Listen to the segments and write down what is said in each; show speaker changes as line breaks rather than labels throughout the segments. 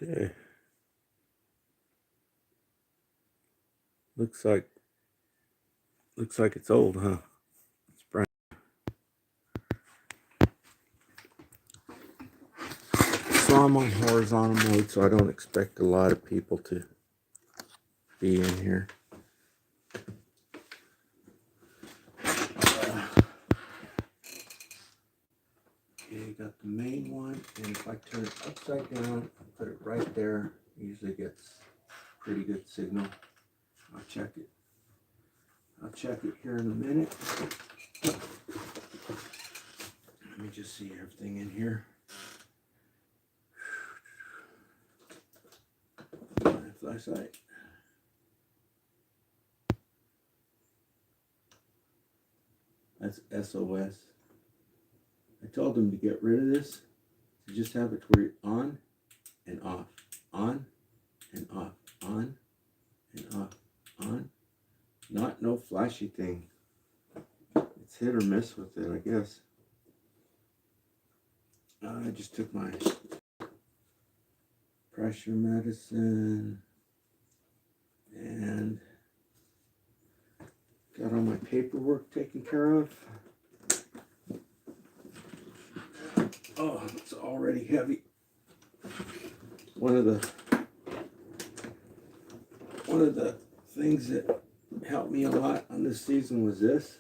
Okay. Looks like it's old, huh? It's brown. So I'm on horizontal mode, so I don't expect a lot of people to be in here. Okay, got the main one, and if I turn it upside down, put it right there, it usually gets pretty good signal. I'll check it. I'll check it here in a minute. Let me just see everything in here. My flashlight. That's SOS. I told them to get rid of this, to just have it where you're on and off, on and off, on and off, on. Not no flashy thing. It's hit or miss with it, I guess. I just took my pressure medicine and got all my paperwork taken care of. Oh, it's already heavy. One of the things that helped me a lot on this season was this.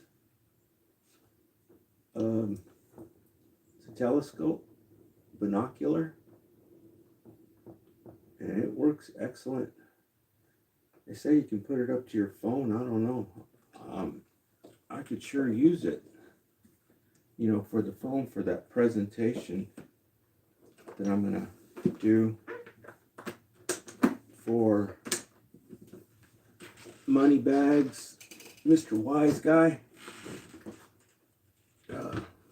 It's a telescope, binocular, and it works excellent. They say you can put it up to your phone. I don't know. I could sure use it, for the phone for that presentation that I'm gonna do for Money Bags, Mr. Wise Guy.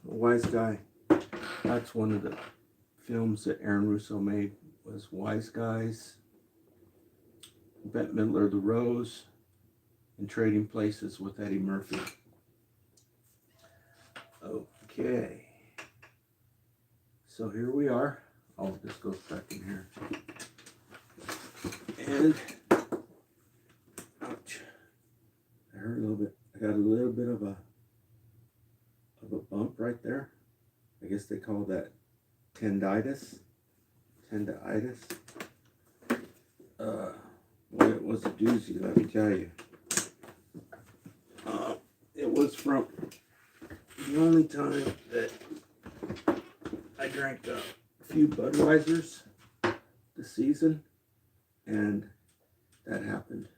Wise Guy. That's one of the films that Aaron Russo made, was Wise Guys, Bette Midler, The Rose, and Trading Places with Eddie Murphy. Okay. So here we are. Oh, this goes back in here. And, ouch. I hurt a little bit. I got a little bit of a bump right there. I guess they call that tendinitis. Well, it was a doozy, let me tell you. It was from the only time that I drank a few Budweisers this season, and that happened.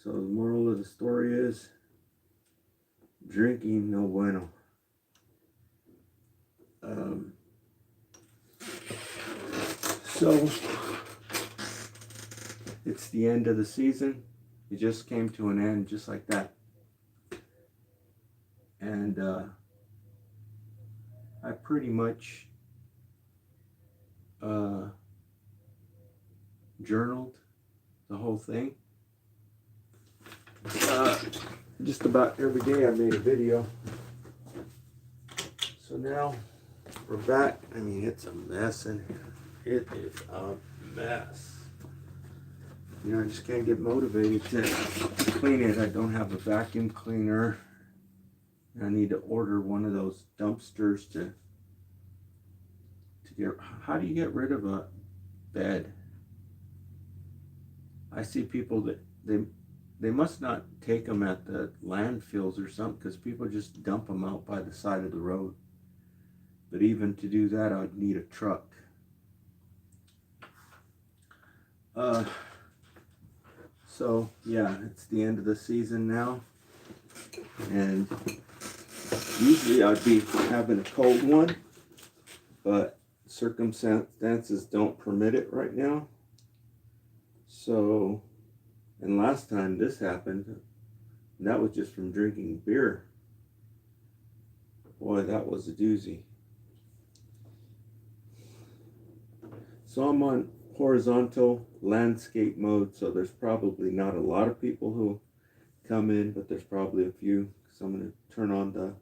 So the moral of the story is, drinking no bueno. So it's the end of the season. It just came to an end just like that. And I pretty much journaled the whole thing. Just about every day I made a video. So now we're back. I mean, it's a mess in here. It is a mess. I just can't get motivated to clean it. I don't have a vacuum cleaner. I need to order one of those dumpsters to get. How do you get rid of a bed? I see people that they must not take them at the landfills or something, because people just dump them out by the side of the road. But even to do that, I would need a truck. So yeah, it's the end of the season now, and usually I'd be having a cold one, but circumstances don't permit it right now. So, and last time this happened, that was just from drinking beer. Boy, that was a doozy. So I'm on horizontal landscape mode, so there's probably not a lot of people who come in, but there's probably a few. So I'm going to turn on the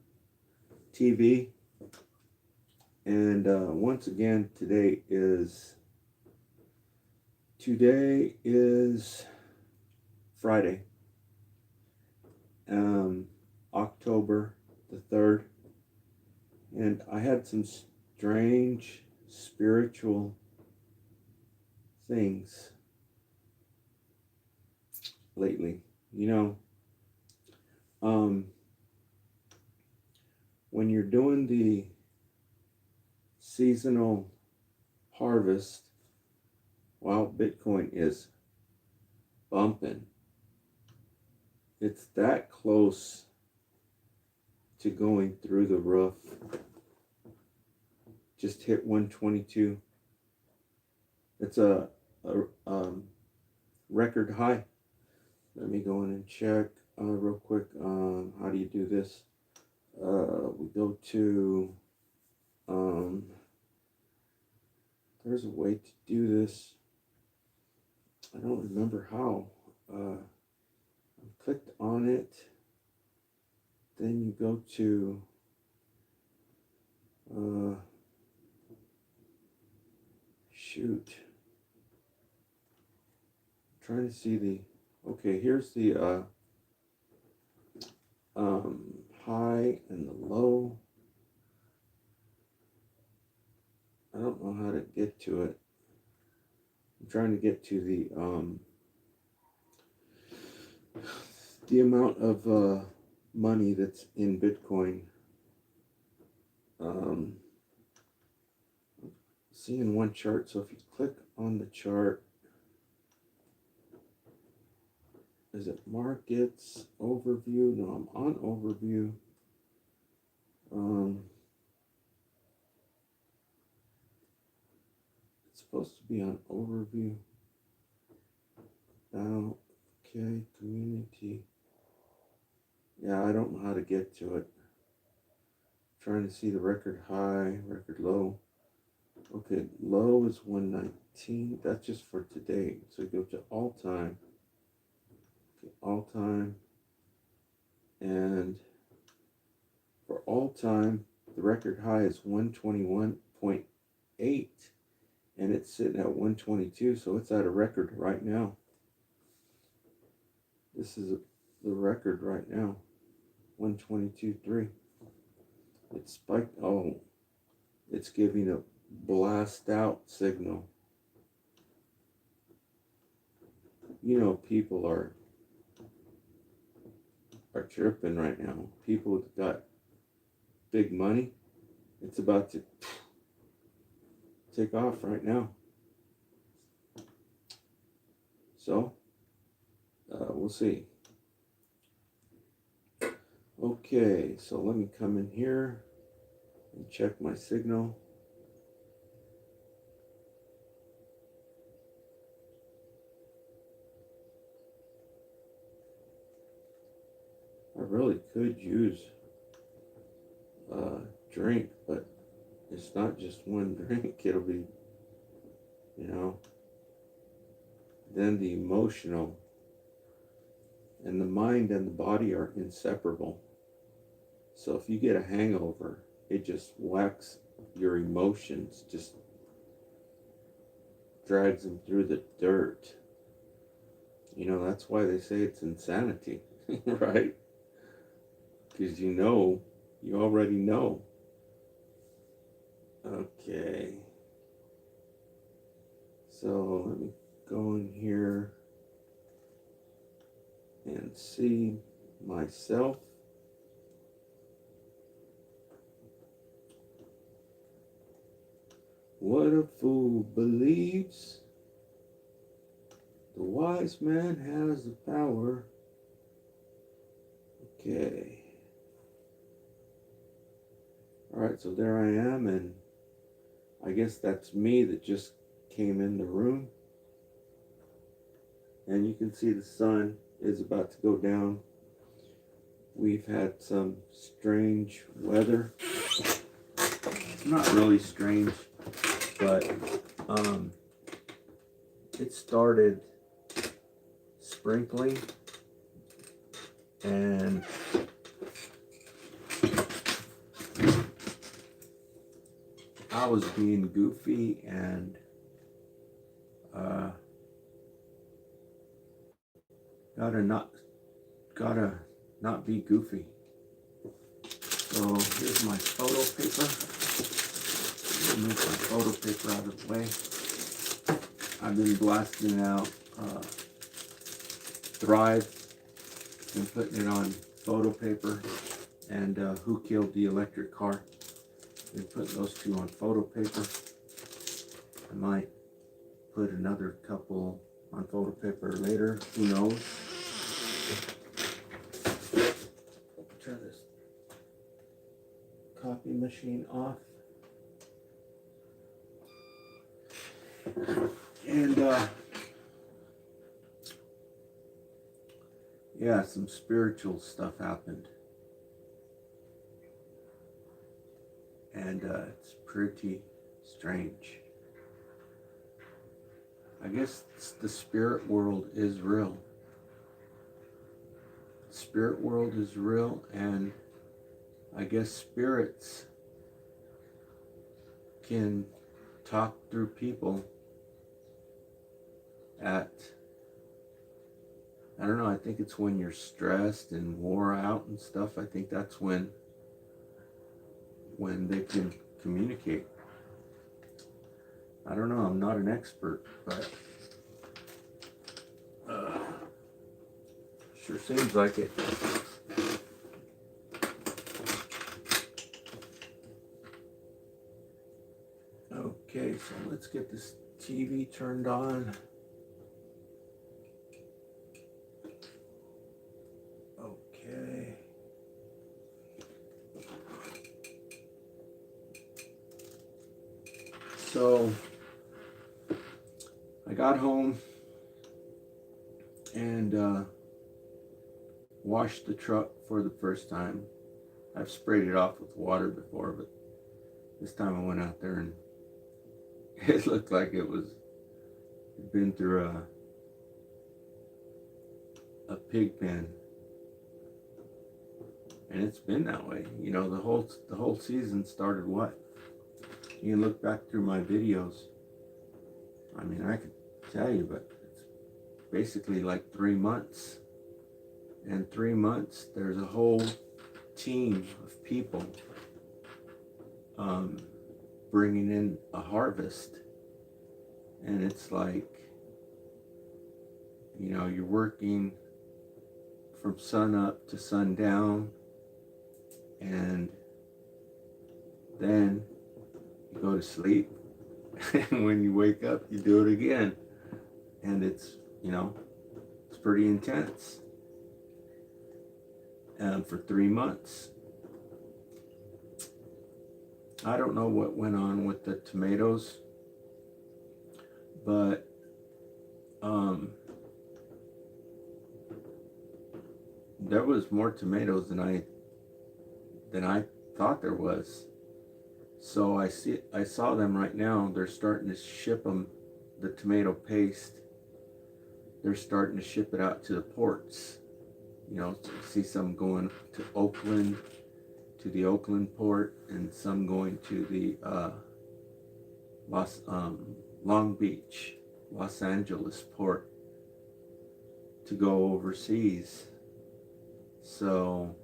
TV. And once again, today is Friday, October the 3rd, and I had some strange spiritual things lately. When you're doing the seasonal harvest while Bitcoin is bumping, it's that close to going through the roof. Just hit 122. It's a record high. Let me go in and check real quick. How do you do this? We go to there's a way to do this. I don't remember how. I clicked on it. Then you go to shoot. I'm trying to see the okay, here's the high and the low. I don't know how to get to it. I'm trying to get to the amount of money that's in Bitcoin. Seeing one chart, so if you click on the chart, is it markets, overview? No, I'm on overview. It's supposed to be on overview. Now, okay, community. Yeah, I don't know how to get to it. Trying to see the record high, record low. Okay, low is 119. That's just for today. So you go to all time. Okay, all time. And for all time, the record high is 121.8. And it's sitting at 122. So it's at a record right now. This is the record right now. 122.3. It spiked. Oh, it's giving a blast out signal. People are tripping right now. People that got big money, it's about to take off right now. So we'll see. Okay, so let me come in here and check my signal. I really could use a drink, but it's not just one drink. It'll be, then the emotional and the mind and the body are inseparable. So if you get a hangover, it just whacks your emotions, just drags them through the dirt. That's why they say it's insanity, right? Because you already know. Okay. So let me go in here and see myself. What a fool believes. The wise man has the power. Okay. Alright, so there I am, and I guess that's me that just came in the room. And you can see the sun is about to go down. We've had some strange weather. Not really strange, but it started sprinkling, and I was being goofy and gotta not be goofy. So here's my photo paper. Move my photo paper out of the way. I've been blasting out Thrive and putting it on photo paper, and Who Killed the Electric Car. Been putting those two on photo paper. I might put another couple on photo paper later, who knows. Turn this copy machine off. And yeah, some spiritual stuff happened. And it's pretty strange. I guess the spirit world is real. The spirit world is real, and I guess spirits can talk through people at, I don't know, I think it's when you're stressed and wore out and stuff. I think that's when they can communicate. I don't know, I'm not an expert, but sure seems like it. Okay, so let's get this TV turned on. Okay. So I got home and washed the truck for the first time. I've sprayed it off with water before, but this time I went out there and it looked like it'd been through a pig pen. And it's been that way. You know, the whole season started what? You can look back through my videos. I mean, I could tell you, but it's basically like 3 months. And 3 months, there's a whole team of people bringing in a harvest. And it's like, you know, you're working from sun up to sundown, and then you go to sleep, and when you wake up, you do it again. And it's, you know, it's pretty intense. For 3 months. I don't know what went on with the tomatoes, but there was more tomatoes than I thought there was. So I saw them right now. They're starting to ship them, the tomato paste. They're starting to ship it out to the ports. You know, see some going to Oakland, to the Oakland port, and some going to the Long Beach, Los Angeles port to go overseas. So,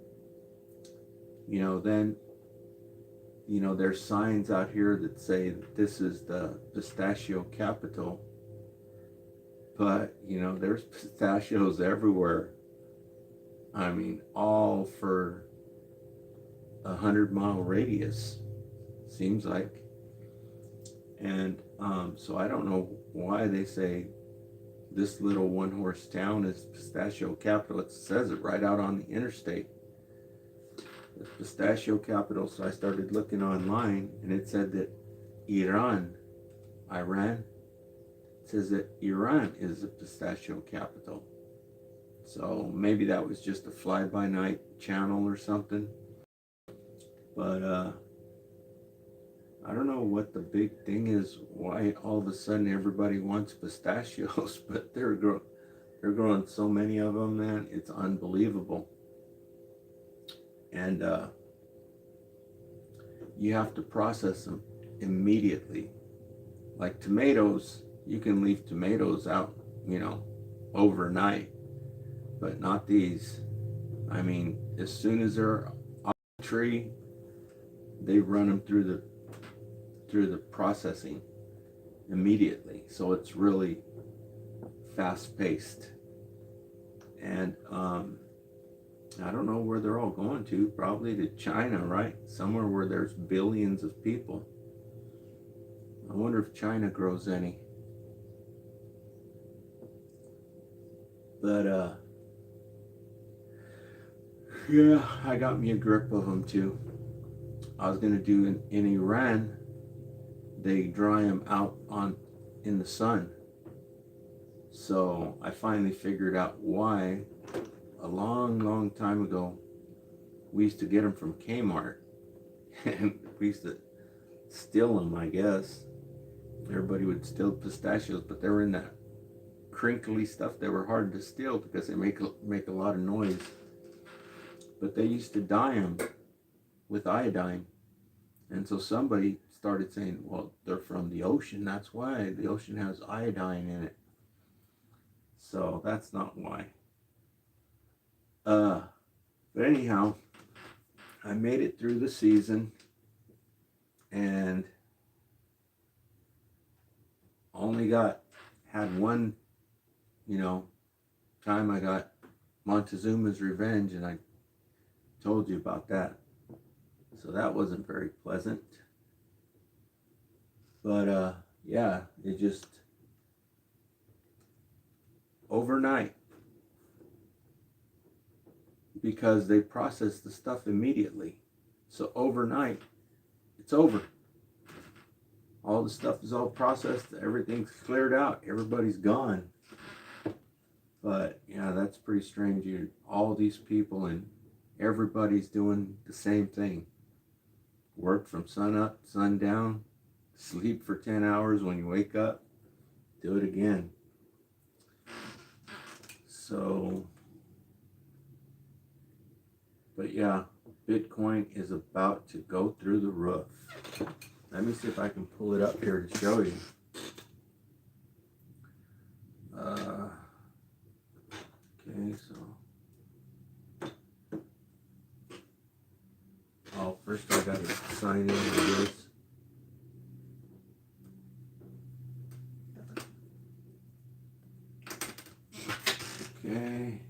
you know, then, you know, there's signs out here that say that this is the pistachio capital, but, you know, there's pistachios everywhere. I mean, all for 100-mile radius, seems like. And so I don't know why they say this little one-horse town is pistachio capital. It says it right out on the interstate. The pistachio capital. So I started looking online, and it said that Iran, it says that Iran is the pistachio capital. So maybe that was just a fly-by-night channel or something. But I don't know what the big thing is, why all of a sudden everybody wants pistachios, but they're growing so many of them, man. It's unbelievable. And you have to process them. immediately. Like tomatoes, you can leave tomatoes out, overnight, but not these. I mean, as soon as they're off the tree, they run them through the processing immediately. So it's really fast paced. And I don't know where they're all going to. Probably to China, right? Somewhere where there's billions of people. I wonder if China grows any. But yeah, I got me a grip of them too. I was gonna do in Iran. They dry them out in the sun. So I finally figured out why. A long time ago, we used to get them from Kmart, and we used to steal them. I guess everybody would steal pistachios, but they were in that crinkly stuff. They were hard to steal because they make a lot of noise. But they used to dye them with iodine. And so somebody started saying, well, they're from the ocean. That's why the ocean has iodine in it. So that's not why. But anyhow, I made it through the season and only had one, time I got Montezuma's revenge, and I told you about that. So that wasn't very pleasant. But yeah, it just overnight, because they process the stuff immediately. So overnight, it's over. All the stuff is all processed, everything's cleared out, everybody's gone. But yeah, that's pretty strange. All these people and everybody's doing the same thing. Work from sun up, sun down, sleep for 10 hours. When you wake up, do it again. So, but yeah, Bitcoin is about to go through the roof. Let me see if I can pull it up here to show you. Okay, so. Oh, first I gotta sign in with this. Okay.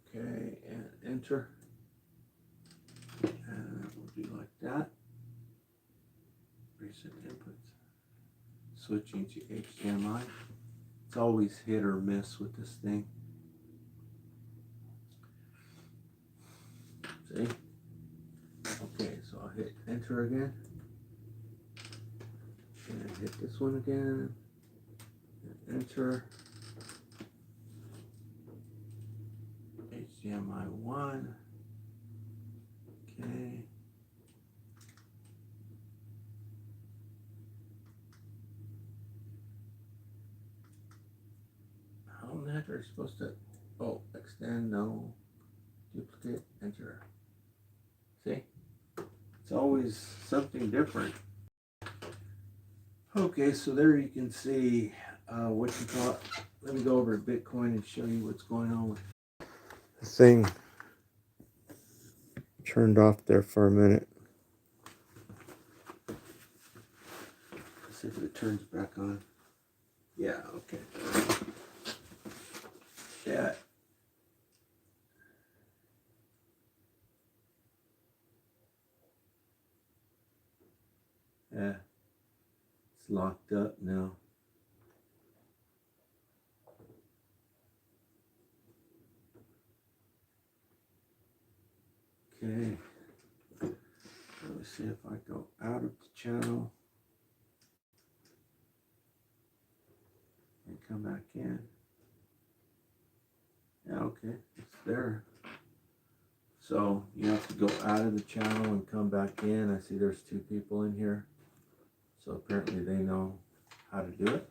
Okay, and enter. And we'll do like that. Reset inputs. Switching to HDMI. It's always hit or miss with this thing. See? Okay, so I'll hit enter again. And hit this one again. And enter. HDMI 1. Okay. How in the heck are you supposed to? Oh, extend, no. Duplicate, enter. See? It's always something different. Okay, so there you can see what you thought. Let me go over to Bitcoin and show you what's going on with the thing. Turned off there for a minute. Let's see if it turns back on. Yeah, okay. Yeah. Yeah. It's locked up now. Okay. Let me see if I go out of the channel and come back in. Yeah, okay, it's there. So you have to go out of the channel and come back in. I see there's 2 people in here. So apparently they know how to do it.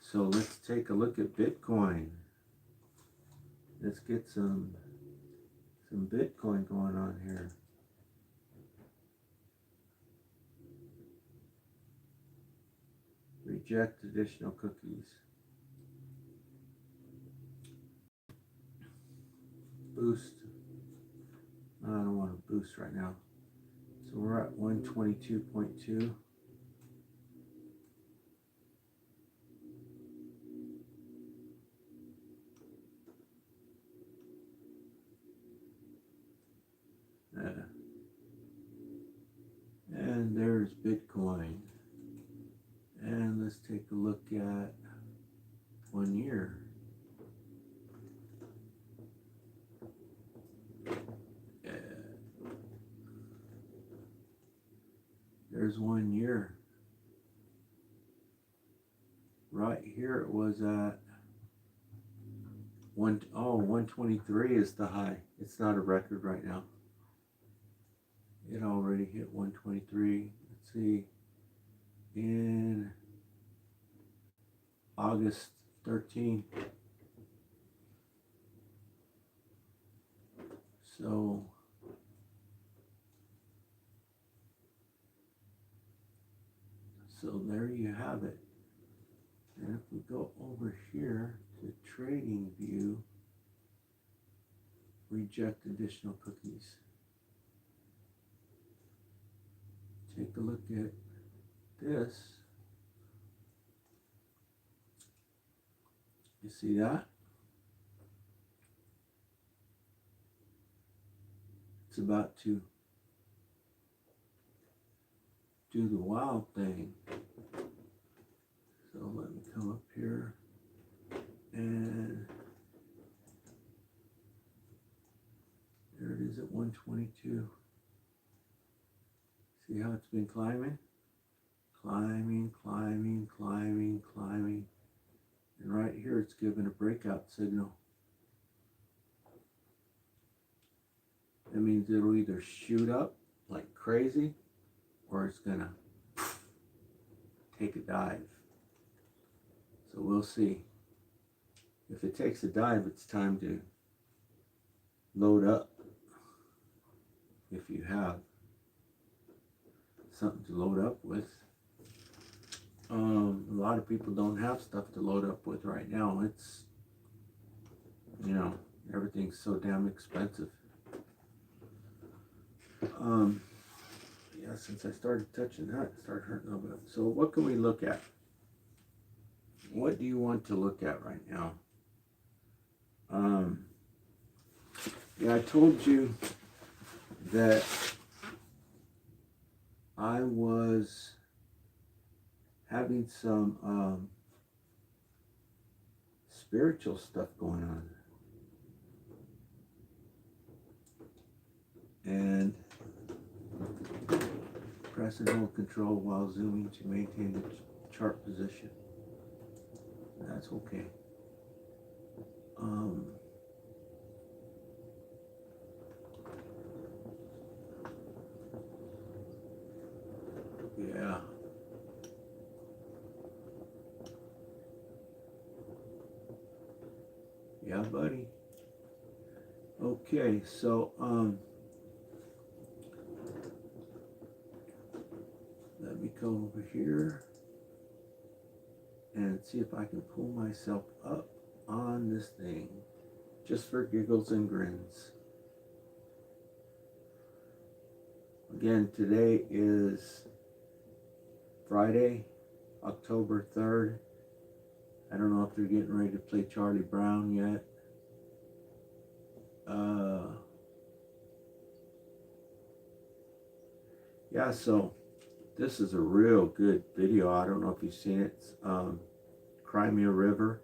So let's take a look at Bitcoin. Let's get some Bitcoin going on here. Reject additional cookies. Boost. I don't want to boost right now. So we're at 122.2. And there's Bitcoin. And let's take a look at 1 year. There's 1 year. Right here it was at 123 is the high. It's not a record right now. It already hit 123. Let's see. In August 13. So there you have it. And if we go over here to trading view, reject additional cookies. Take a look at this. You see that? It's about to do the wild thing. So let me come up here and there it is at 122. See how it's been climbing? Climbing, climbing, climbing, climbing. And right here it's given a breakout signal. That means it'll either shoot up like crazy or it's gonna take a dive. So we'll see. If it takes a dive, it's time to load up. If you have something to load up with. A lot of people don't have stuff to load up with right now. It's, you know, everything's so damn expensive. Yeah, since I started touching that, it started hurting a little bit. So what can we look at? What do you want to look at right now? Yeah, I told you that I was having some spiritual stuff going on. And press and hold control while zooming to maintain the chart position. That's okay. Yeah. Yeah, buddy. Okay, so let me go over here and see if I can pull myself up on this thing just for giggles and grins. Again, today is Friday, October 3rd. I don't know if they're getting ready to play Charlie Brown yet. Yeah, so this is a real good video. I don't know if you've seen it. It's, Cry Me a River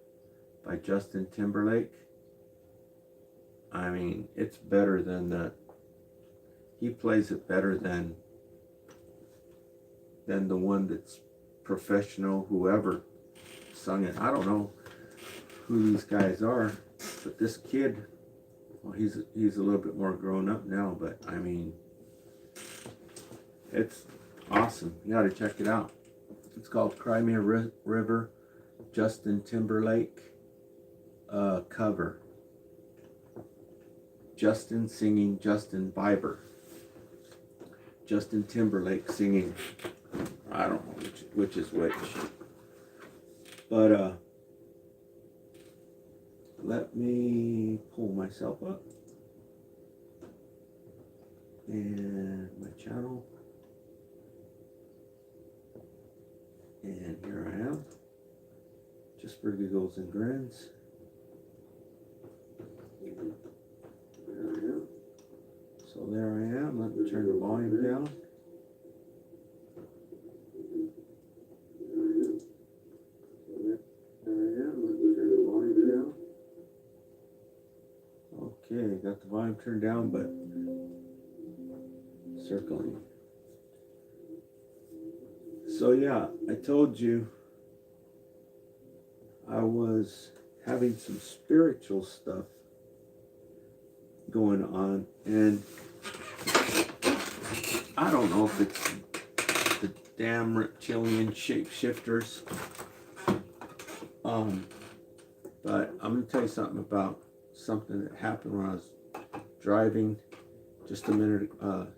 by Justin Timberlake. I mean, it's better than he plays it better than the one that's professional, whoever sung it. I don't know who these guys are, but this kid, well, he's a little bit more grown up now, but I mean, it's awesome. You gotta check it out. It's called Cry Me a River, Justin Timberlake cover. Justin singing Justin Bieber. Justin Timberlake singing, I don't know which is which. But let me pull myself up. And my channel. And here I am. Just for giggles and grins. There I am. So there I am. Let me turn the volume down. Okay, got the volume turned down, but circling. So yeah, I told you I was having some spiritual stuff going on, and I don't know if it's the damn reptilian shapeshifters, but I'm going to tell you something about something that happened when I was driving just a minute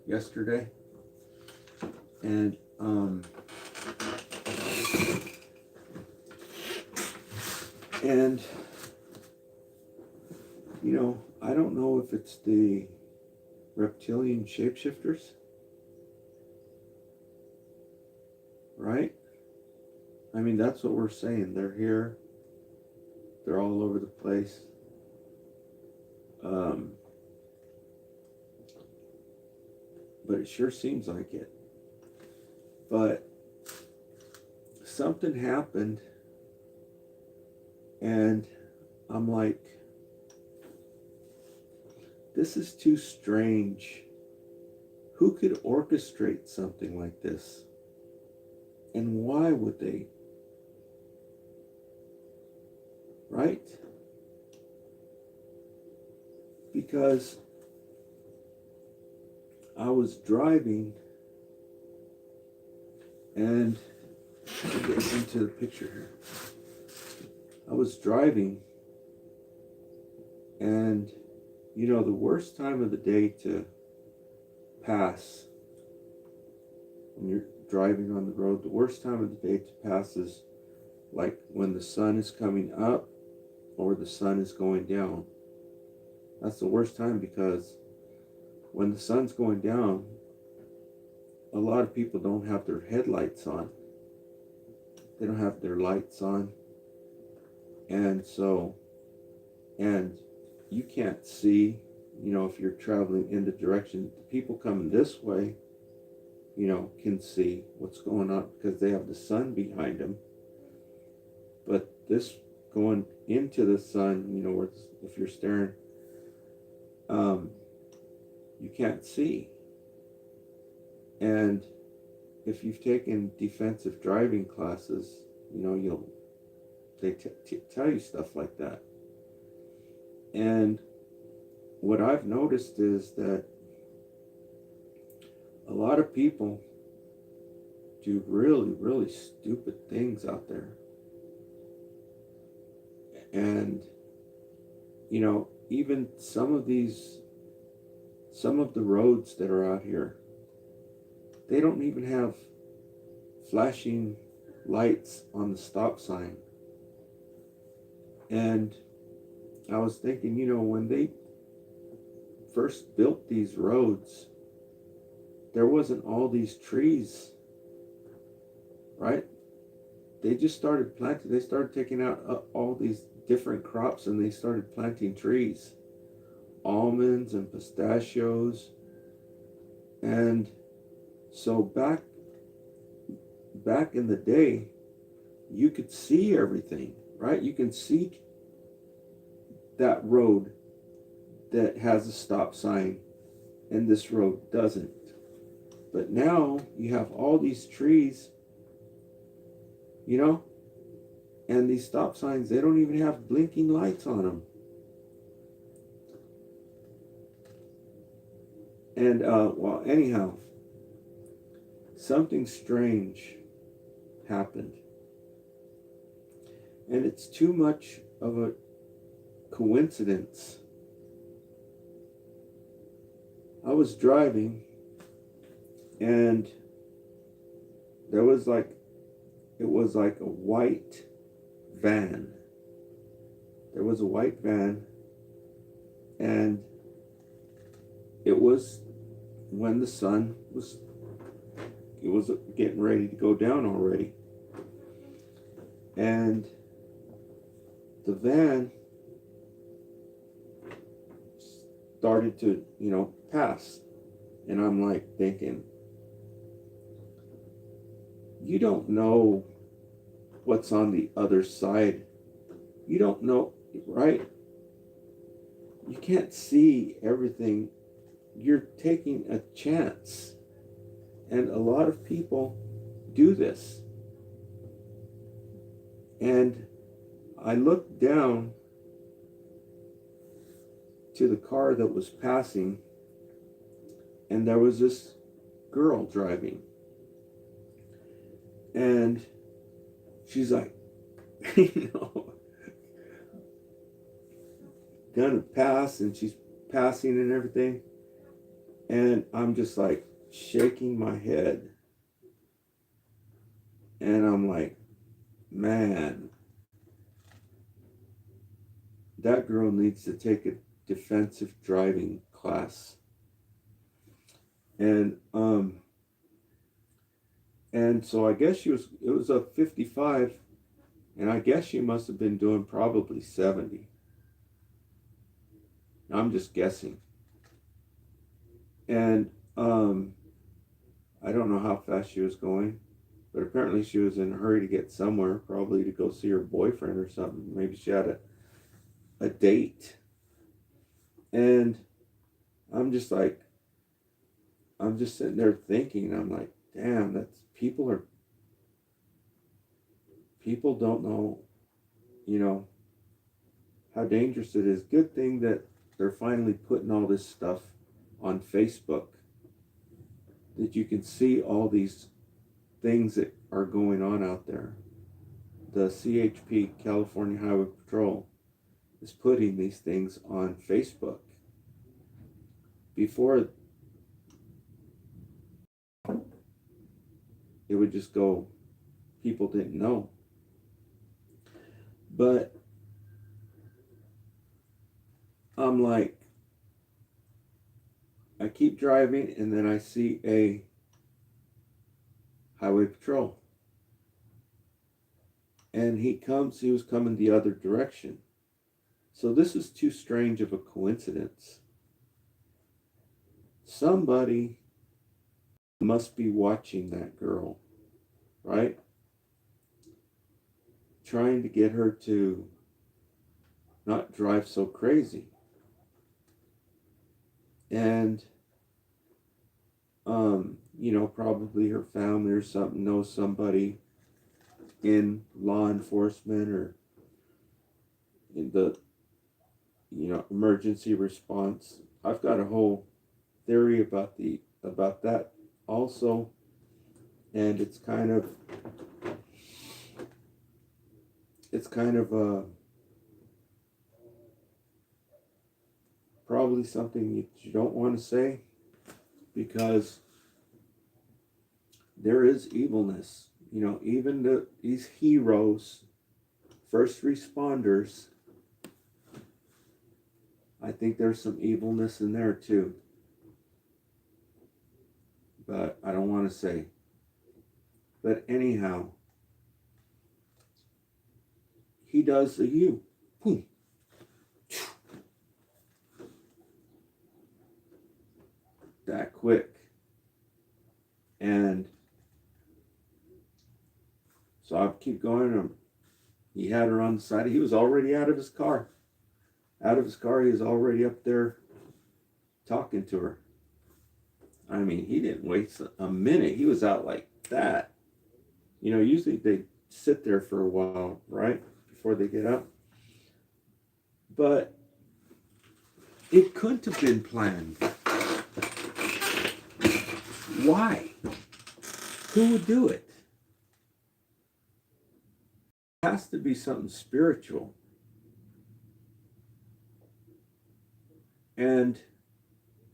yesterday, and you know, I don't know if it's the reptilian shapeshifters, right? I mean, that's what we're saying. They're here. They're all over the place. But it sure seems like it. But something happened, and I'm like, this is too strange. Who could orchestrate something like this? And why would they? Right? Because I was driving, and I'll get into the picture here. I was driving, and you know, the worst time of the day to pass when you're driving on the road, the worst time of the day to pass is like when the sun is coming up or the sun is going down. That's the worst time, because when the sun's going down, a lot of people don't have their headlights on. They don't have their lights on. And so, and you can't see, you know, if you're traveling in the direction, the people coming this way, you know, can see what's going on because they have the sun behind them. But this going into the sun, you know, where if you're staring, you can't see. And if you've taken defensive driving classes, you know, they tell you stuff like that. And what I've noticed is that a lot of people do really, really stupid things out there. And, you know, even some of the roads that are out here, they don't even have flashing lights on the stop sign. And I was thinking, you know, when they first built these roads, there wasn't all these trees, right? They just started planting, they started taking out all these different crops, and they started planting trees, almonds and pistachios. And so back in the day, you could see everything, right? You can see that road that has a stop sign and this road doesn't. But now you have all these trees, you know, and these stop signs, they don't even have blinking lights on them. And well, anyhow, something strange happened. And it's too much of a coincidence I was driving, and there was like, it was like a white van. There was a white van, and it was when the sun was, it was getting ready to go down already. And the van started to, pass. And I'm like thinking, you don't know what's on the other side. You don't know, right? You can't see everything. You're taking a chance. And a lot of people do this. And I looked down to the car that was passing, and there was this girl driving. And she's like, gonna pass, and she's passing and everything. And I'm just like shaking my head. And I'm like, man, that girl needs to take a defensive driving class. And so I guess it was a 55, and I guess she must have been doing probably 70. I'm just guessing. And I don't know how fast she was going, but apparently she was in a hurry to get somewhere, probably to go see her boyfriend or something. Maybe she had a date. And I'm just sitting there thinking, I'm like, damn, people don't know, how dangerous it is. Good thing that they're finally putting all this stuff on Facebook, that you can see all these things that are going on out there. The CHP, California Highway Patrol, is putting these things on Facebook. Before, it would just go, people didn't know. But I'm like, I keep driving, and then I see a highway patrol. And he was coming the other direction. So this is too strange of a coincidence. Somebody must be watching that girl, right? Trying to get her to not drive so crazy. And, probably her family or something knows somebody in law enforcement or in the, emergency response. I've got a whole theory about that also. And it's kind of probably something you don't want to say, because there is evilness. Even these heroes, first responders, I think there's some evilness in there too. But I don't want to say. But anyhow, he does the U. Boom. That quick. And so I keep going, and he had her on the side. He was already out of his car. He was already up there talking to her. I mean, he didn't waste a minute. He was out like that. Usually they sit there for a while, right? Before they get up. But it couldn't have been planned. Why? Who would do it? It has to be something spiritual. And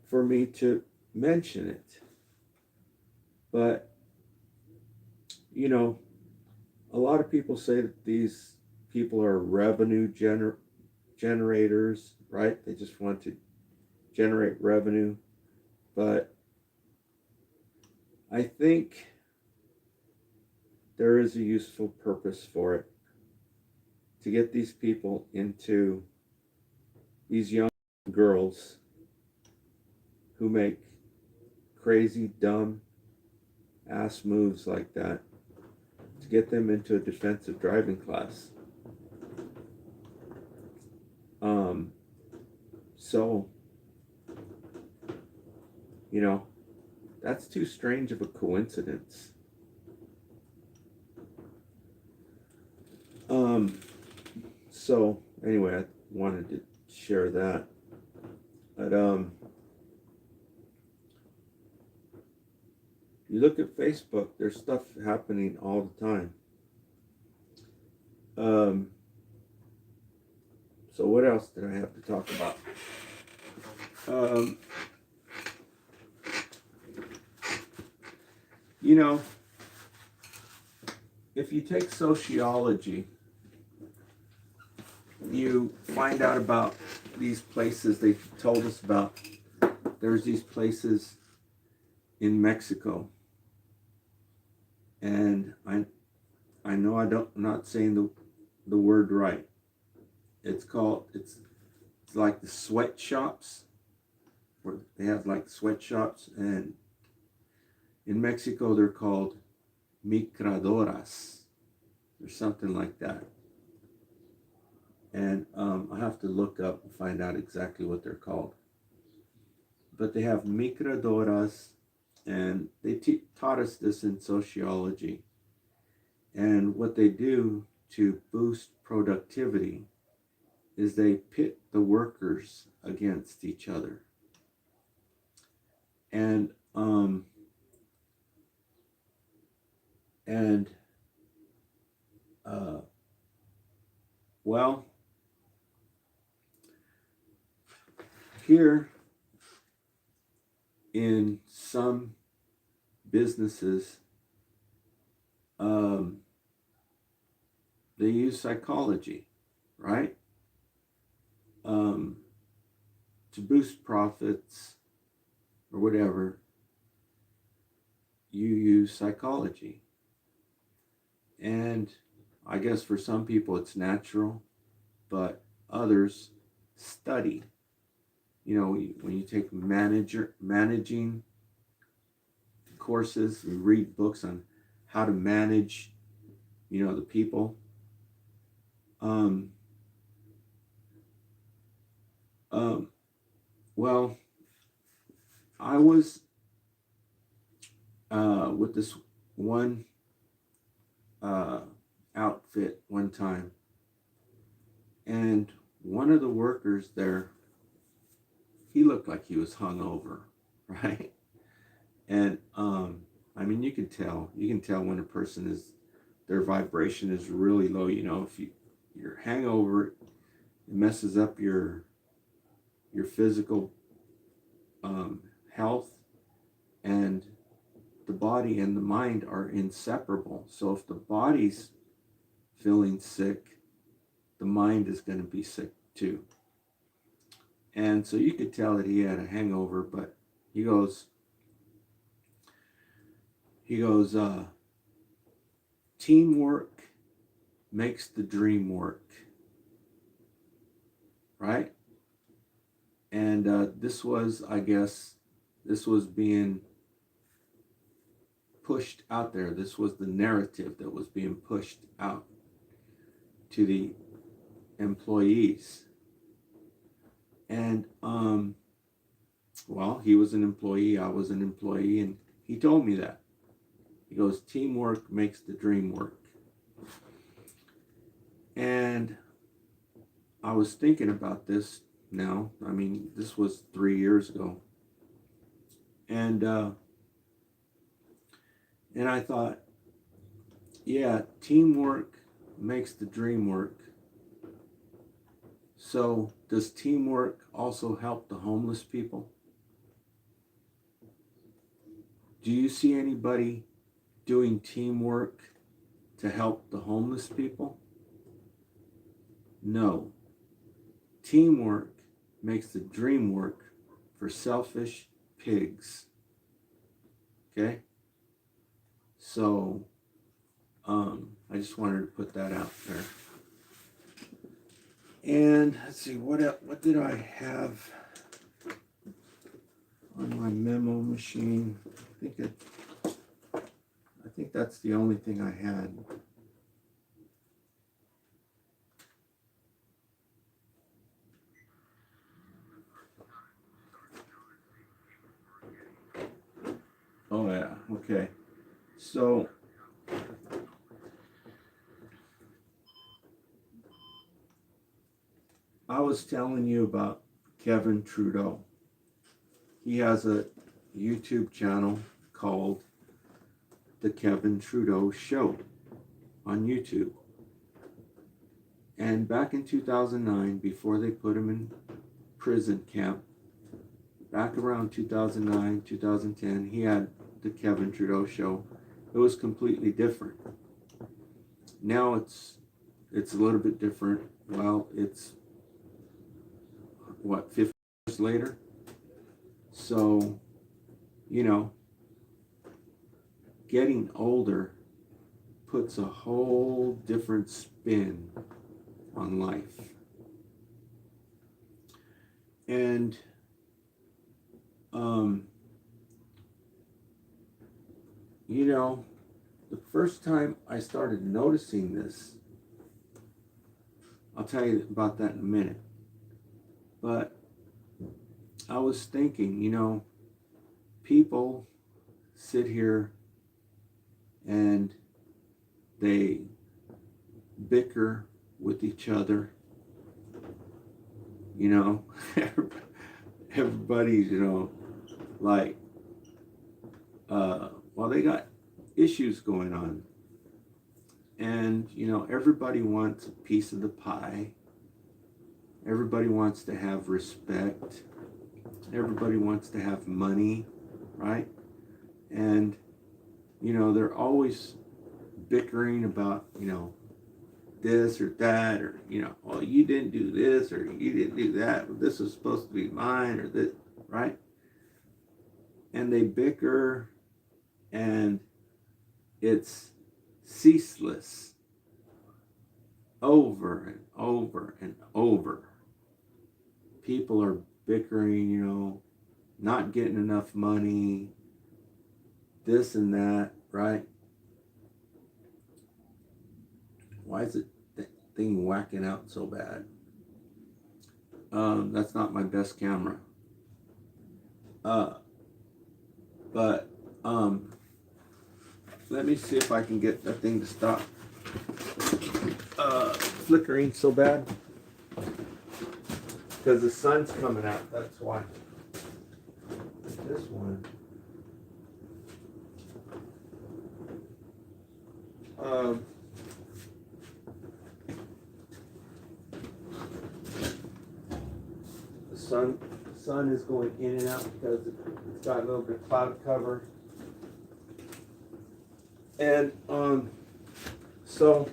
for me to mention it. But, you know, a lot of people say that these people are revenue generators, right? They just want to generate revenue. But I think there is a useful purpose for it, to get these people into, these young girls who make crazy, dumb ass moves like that, to get them into a defensive driving class. So, you know, that's too strange of a coincidence. So anyway, I wanted to share that. But you look at Facebook, there's stuff happening all the time. So what else did I have to talk about? You know, if you take sociology, you find out about these places they told us about. There's these places in Mexico, and I know I'm not saying the word right. It's like the sweatshops, where they have like sweatshops, and in Mexico they're called micradoras or something like that. And I have to look up and find out exactly what they're called. But they have micradoras, and they taught us this in sociology. And what they do to boost productivity is they pit the workers against each other. And well, here in some businesses, they use psychology, right? To boost profits or whatever, you use psychology. And I guess for some people it's natural, but others study. You know, when you take managing courses, you read books on how to manage, you know, the people. Well, I was with this one outfit one time, and one of the workers there, he looked like he was hungover, right? And I mean, you can tell when a person is, their vibration is really low. You know, if you're hangover, it messes up your physical health, and the body and the mind are inseparable. So if the body's feeling sick, the mind is going to be sick too. And so you could tell that he had a hangover, but he goes, teamwork makes the dream work, right? And this was, I guess, this was being pushed out there. This was the narrative that was being pushed out to the employees. And well, he was an employee, I was an employee, and he told me that. He goes, teamwork makes the dream work. And I was thinking about this now. I mean, this was 3 years ago. And I thought, yeah, teamwork makes the dream work. So does teamwork also help the homeless people? Do you see anybody doing teamwork to help the homeless people? No. Teamwork makes the dream work for selfish pigs. Okay? So, I just wanted to put that out there. And let's see, what did I have on my memo machine? I think that's the only thing I had. Oh yeah, okay. So I was telling you about Kevin Trudeau. He has a YouTube channel called The Kevin Trudeau Show on YouTube. And back in 2009, before they put him in prison camp, back around 2009, 2010, he had The Kevin Trudeau Show. It was completely different. Now it's a little bit different. Well, it's what, 50 years later? So, you know, getting older puts a whole different spin on life. And you know, the first time I started noticing this, I'll tell you about that in a minute. But I was thinking, you know, people sit here and they bicker with each other. You know, everybody's, you know, like, well, they got issues going on. And, you know, everybody wants a piece of the pie. Everybody wants to have respect. Everybody wants to have money, right? And, you know, they're always bickering about, you know, this or that, or, you know, well, you didn't do this, or you didn't do that, this was supposed to be mine, or this, right? And they bicker, and it's ceaseless, over and over and over. People are bickering, you know, not getting enough money, this and that, right? Why is it that thing whacking out so bad? That's not my best camera. But let me see if I can get that thing to stop flickering so bad. Because the sun's coming out, that's why. This one. The sun is going in and out because it's got a little bit of cloud cover. And so,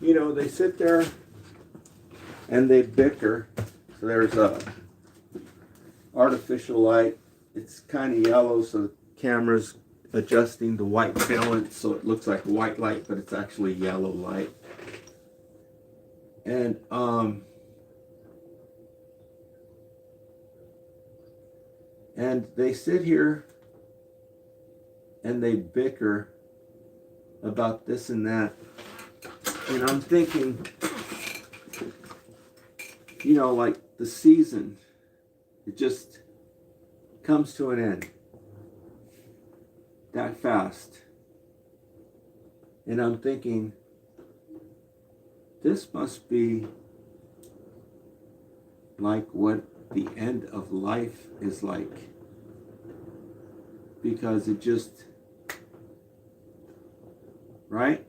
you know, they sit there and they bicker. So there's a artificial light. It's kind of yellow, so the camera's adjusting the white balance so it looks like white light, but it's actually yellow light. And they sit here and they bicker about this and that. And I'm thinking, you know, like the season, it just comes to an end that fast. And I'm thinking, this must be like what the end of life is like. Because it just, right?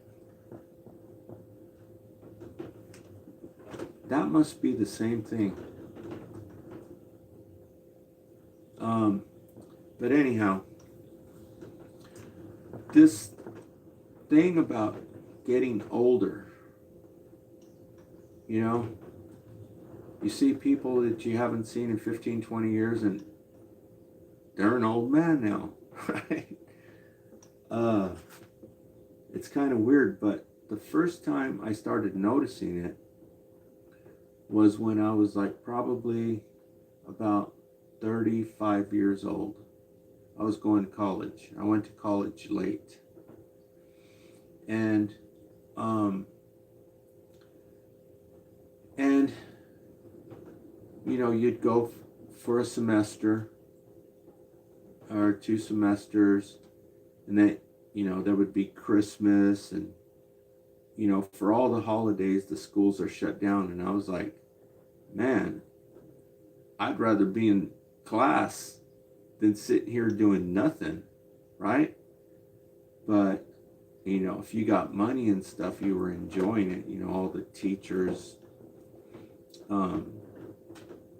That must be the same thing. But anyhow, this thing about getting older, you know, you see people that you haven't seen in 15, 20 years and they're an old man now, right? It's kind of weird, but the first time I started noticing it was when I was like probably about 35 years old. I was going to college. I went to college late. And and you know, you'd go for a semester or 2 semesters, and then, you know, there would be Christmas, and you know, for all the holidays the schools are shut down, and I was like, man, I'd rather be in class than sit here doing nothing, right? But you know, if you got money and stuff, you were enjoying it. You know, all the teachers,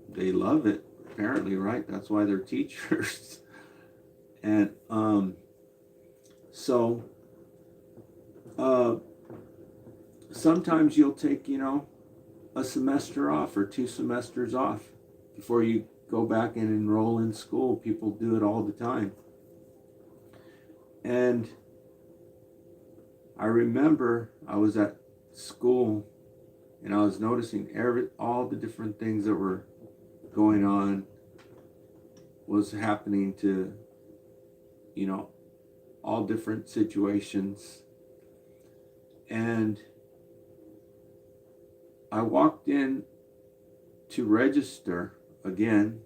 they love it apparently, right? That's why they're teachers. And so sometimes you'll take, you know, a semester off or 2 semesters off before you go back and enroll in school. People do it all the time. And I remember I was at school and I was noticing all the different things that were going on was happening to, you know, all different situations. And I walked in to register again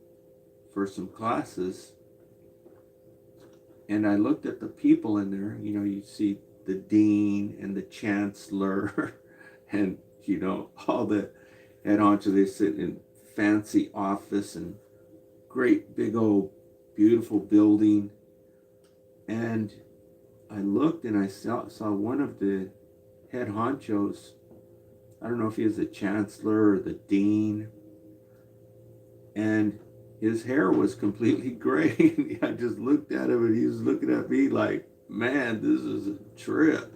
for some classes, and I looked at the people in there. You know, you see the dean and the chancellor and, you know, all the head honchos. They sit in fancy office and great big old beautiful building. And I looked and I saw one of the head honchos. I don't know if he was the chancellor or the dean, and his hair was completely gray. I just looked at him and he was looking at me like, man, this is a trip.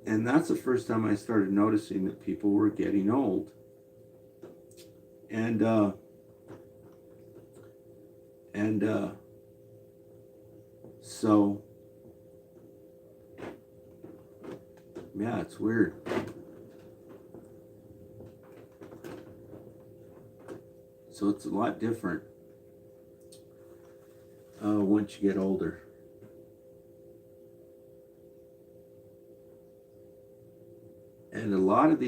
And that's the first time I started noticing that people were getting old. And so yeah, it's weird. So it's a lot different once you get older. And a lot of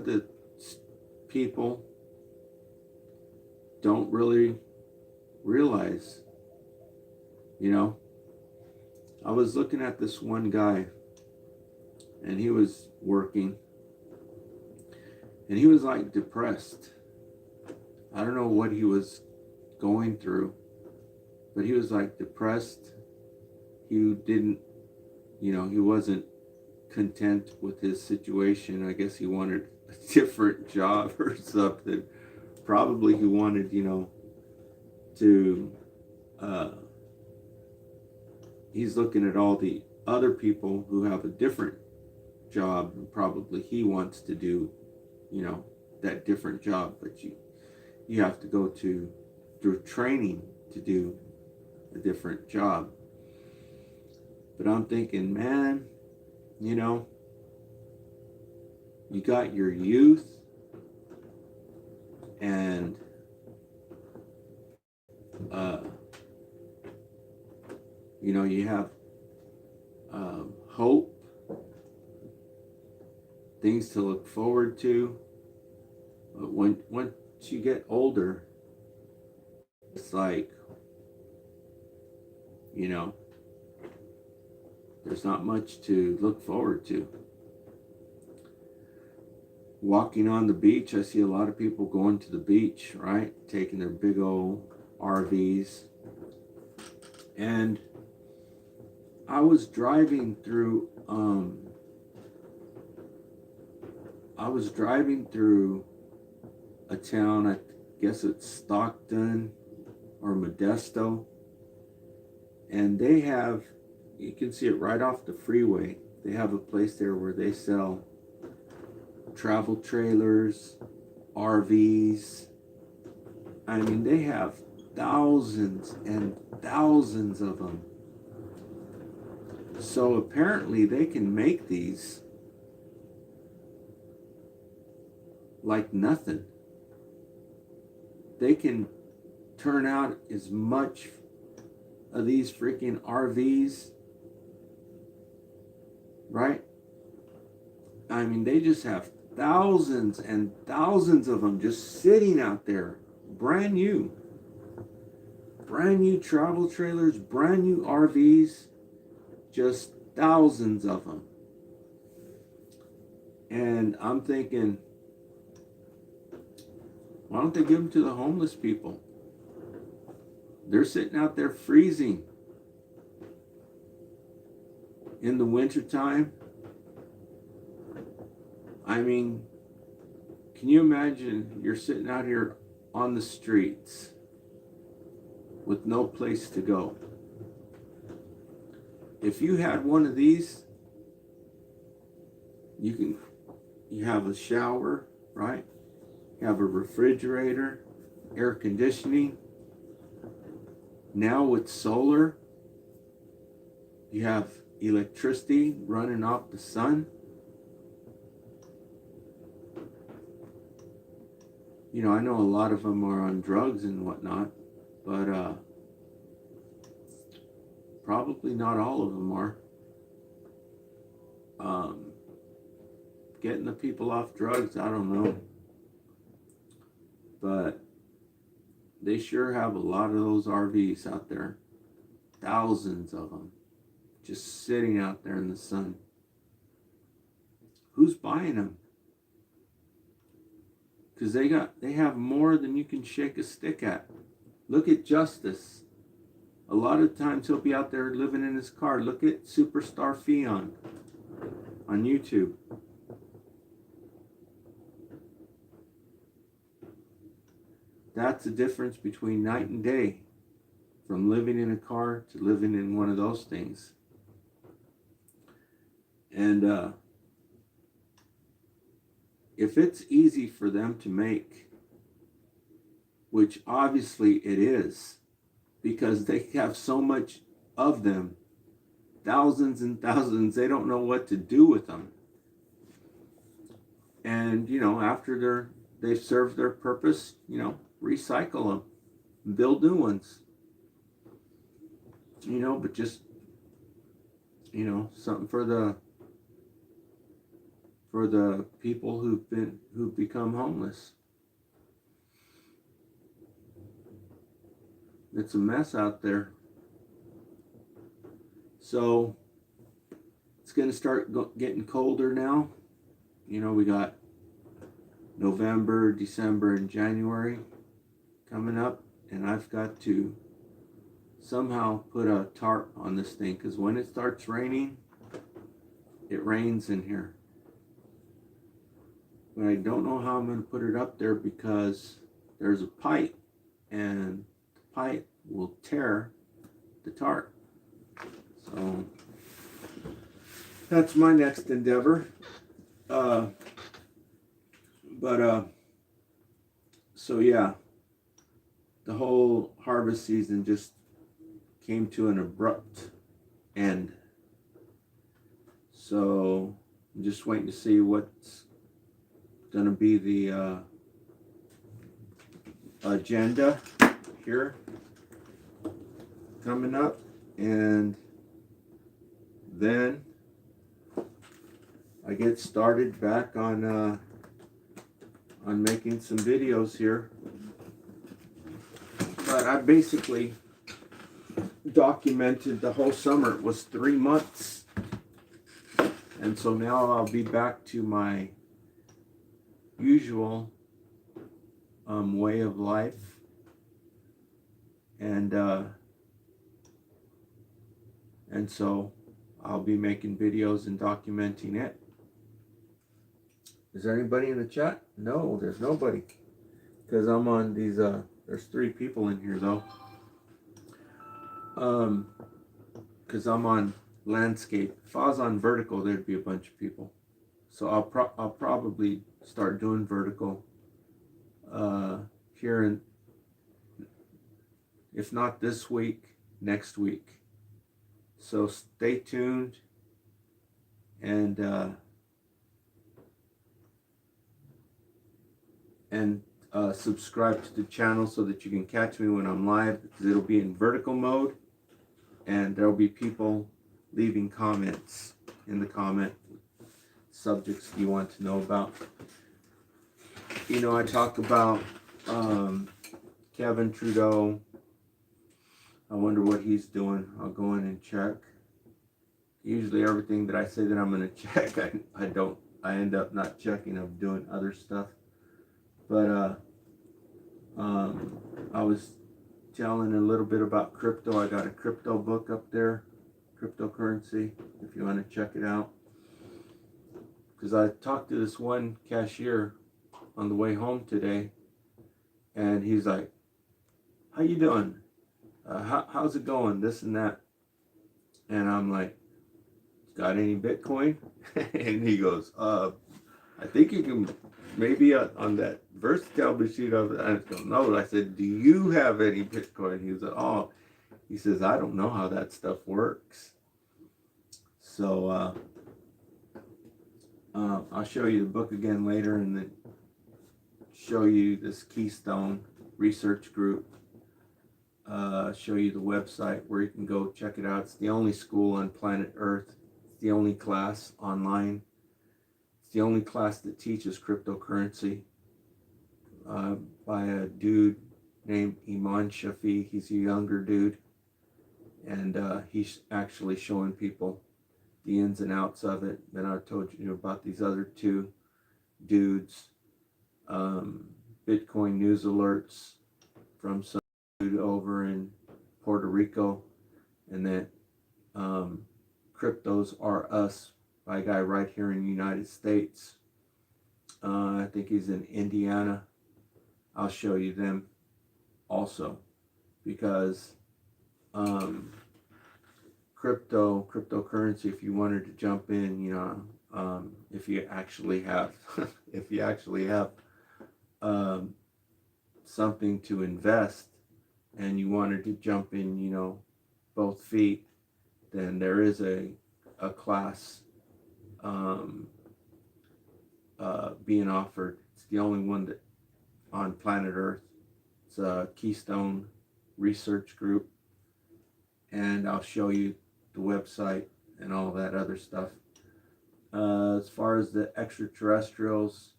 the people don't really realize, you know, I was looking at this one guy and he was working and he was like depressed. I don't know what he was going through, but he was like depressed. He didn't, you know, he wasn't content with his situation. I guess he wanted a different job or something. Probably he wanted, you know, to, he's looking at all the other people who have a different job, and probably he wants to do, you know, that different job, but you have to go through training to do a different job. But I'm thinking, man, you know, you got your youth and you know, you have hope, things to look forward to. But once you get older, it's like, you know, there's not much to look forward to. Walking on the beach, I see a lot of people going to the beach, right? Taking their big old RVs. And I was driving through a town, I guess it's Stockton or Modesto, and they have, you can see it right off the freeway. They have a place there where they sell travel trailers, RVs. I mean, they have thousands and thousands of them. So apparently they can make these like nothing. They can turn out as much of these freaking RVs, right? I mean, they just have thousands and thousands of them just sitting out there, brand new travel trailers, brand new RVs, just thousands of them. And I'm thinking, why don't they give them to the homeless people? They're sitting out there freezing in the wintertime. I mean, can you imagine you're sitting out here on the streets with no place to go? If you had one of these, you have a shower, right? You have a refrigerator, air conditioning. Now with solar, you have electricity running off the sun. You know, I know a lot of them are on drugs and whatnot, but probably not all of them are. Getting the people off drugs, I don't know. But they sure have a lot of those RVs out there. Thousands of them. Just sitting out there in the sun. Who's buying them? Because they have more than you can shake a stick at. Look at Justice. A lot of times he'll be out there living in his car. Look at Superstar Fion on YouTube. That's the difference between night and day. From living in a car to living in one of those things. And if it's easy for them to make, which obviously it is, because they have so much of them, thousands and thousands, they don't know what to do with them. And, you know, after they've served their purpose, you know, recycle them, build new ones. You know, but just, you know, something for the people who've become homeless. It's a mess out there. So it's going to start getting colder now. You know, we got November, December, and January coming up, and I've got to somehow put a tarp on this thing, because when it starts raining, it rains in here. But I don't know how I'm going to put it up there, because there's a pipe, and the pipe will tear the tarp. So that's my next endeavor. So yeah, the whole harvest season just came to an abrupt end. So I'm just waiting to see what's going to be the agenda here coming up, and then I get started back on making some videos here. But I basically documented the whole summer. It was 3 months, and so now I'll be back to my usual way of life, and so I'll be making videos and documenting it. Is there anybody in the chat? No, there's nobody. because I'm on these. There's 3 people in here though. Because I'm on landscape. If I was on vertical, there'd be a bunch of people. So I'll probably start doing vertical here in, if not this week, next week. So stay tuned and subscribe to the channel so that you can catch me when I'm live, because it'll be in vertical mode, and there'll be people leaving comments in the comment subjects you want to know about. You know, I talk about Kevin Trudeau. I wonder what he's doing. I'll go in and check. Usually everything that I say that I'm going to check, I don't. I end up not checking. I'm doing other stuff. But I was telling a little bit about crypto. I got a crypto book up there, cryptocurrency, if you want to check it out. Because I talked to this one cashier on the way home today, and he's like, how you doing? How's it going? This and that. And I'm like, got any Bitcoin? And he goes, I think you can maybe on that versatile machine of it. I don't know. I said, do you have any Bitcoin? He was like, oh, he says, I don't know how that stuff works. So I'll show you the book again later, and then show you this Keystone Research Group. Show you the website where you can go check it out. It's the only school on planet Earth. It's the only class online. It's the only class that teaches cryptocurrency by a dude named Iman Shafi. He's a younger dude, and he's actually showing people the ins and outs of it. Then I told you about these other 2 dudes, Bitcoin news alerts from some dude over in Puerto Rico, and then Cryptos Are Us by a guy right here in the United States. I think he's in Indiana. I'll show you them also, because cryptocurrency, if you wanted to jump in, you know, if you actually have if you actually have something to invest, and you wanted to jump in, you know, both feet, then there is a class being offered. It's the only one that on planet Earth. It's a Keystone Research Group, and I'll show you the website and all that other stuff. As far as the extraterrestrials,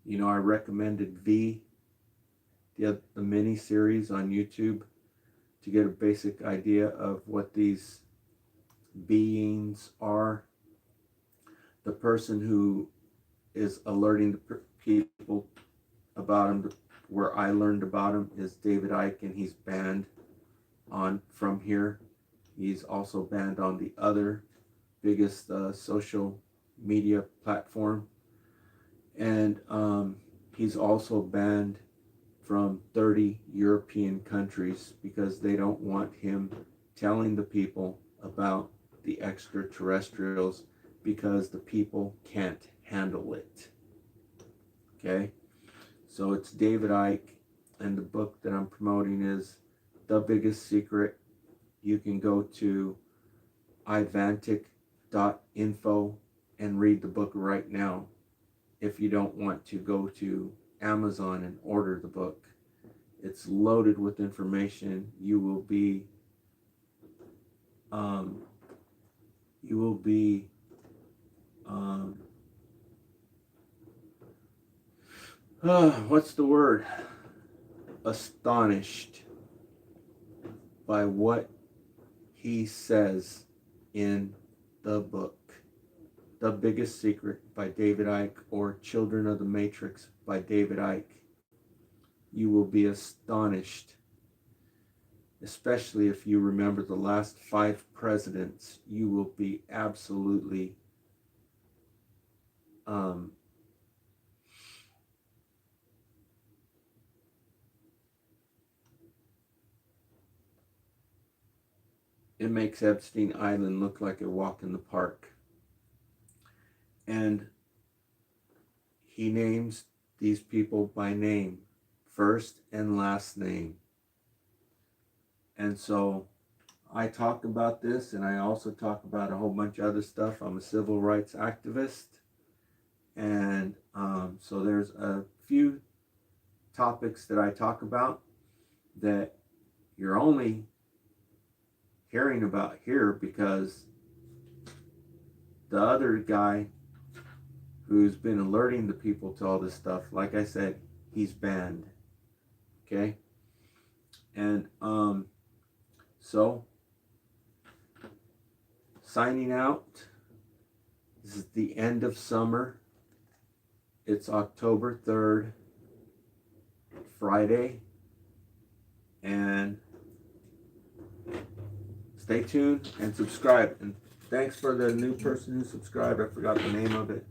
you know, I recommended V, the mini series on YouTube, to get a basic idea of what these beings are. The person who is alerting the people about him, where I learned about him, is David Icke, and he's banned from here. He's also banned on the other biggest social media platform, and he's also banned from 30 European countries because they don't want him telling the people about the extraterrestrials, because the people can't handle it. Okay, so it's David Icke, and the book that I'm promoting is The Biggest Secret. You can go to ivantic.info and read the book right now if you don't want to go to Amazon and order the book. It's loaded with information. You will be what's the word? Astonished by what he says in the book. The Biggest Secret by David Icke, or Children of the Matrix by David Icke. You will be astonished, especially if you remember the last 5 presidents. You will be absolutely it makes Epstein Island look like a walk in the park. And he names these people by name, first and last name. And so I talk about this, and I also talk about a whole bunch of other stuff. I'm a civil rights activist. And so there's a few topics that I talk about that you're only hearing about here because the other guy who's been alerting the people to all this stuff, like I said, he's banned. Okay? And so signing out. This is the end of summer. It's October 3rd, Friday. And stay tuned and subscribe. And thanks for the new person who subscribed. I forgot the name of it.